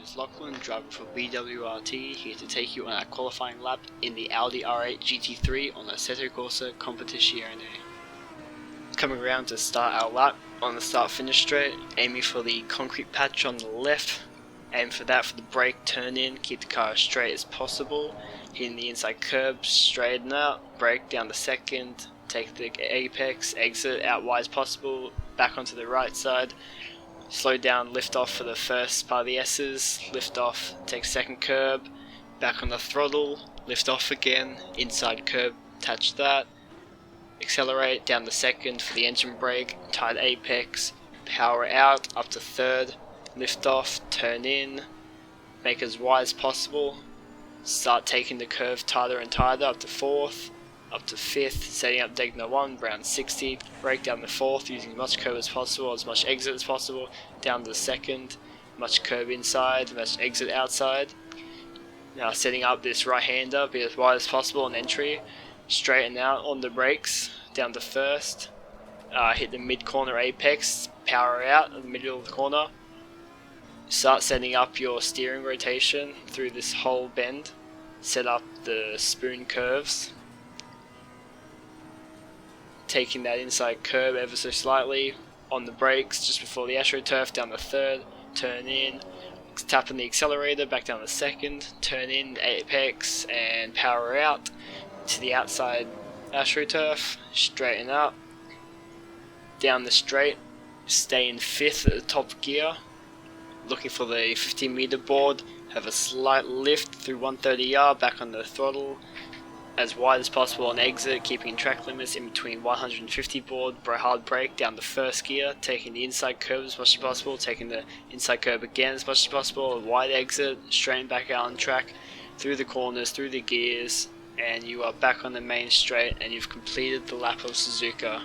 is Lachlan, driver for BWRT, here to take you on our qualifying lap in the Audi R8 GT3 on the Assetto Corsa Competizione. Coming around to start our lap on the start-finish straight, aiming for the concrete patch on the left. Aim for that for the brake, turn in, keep the car as straight as possible, hitting the inside curb, straighten out, brake down the second, take the apex, exit out wide as possible, back onto the right side. Slow down, lift off for the first part of the S's, lift off, take second curb, back on the throttle, lift off again, inside curb, attach that, accelerate down the second for the engine brake, tight apex, power out up to third, lift off, turn in, make as wide as possible, start taking the curve tighter and tighter up to fourth, up to fifth, setting up Degner 1, round 60, brake down the fourth, using as much curb as possible, as much exit as possible, down to the second, much curb inside, much exit outside. Now setting up this right hander, be as wide as possible on entry, straighten out on the brakes, down to first, hit the mid corner apex, power out in the middle of the corner, start setting up your steering rotation through this whole bend, set up the spoon curves, taking that inside curb ever so slightly on the brakes just before the AstroTurf, down the third, turn in, tapping the accelerator, back down the second, turn in, apex and power out to the outside AstroTurf, straighten up, down the straight, stay in fifth at the top gear, looking for the 15-meter board, have a slight lift through 130R, back on the throttle, as wide as possible on exit, keeping track limits in between 150 board, hard brake down the first gear, taking the inside curb as much as possible, taking the inside curb again as much as possible, wide exit, straighten back out on track, through the corners, through the gears, and you are back on the main straight and you've completed the lap of Suzuka.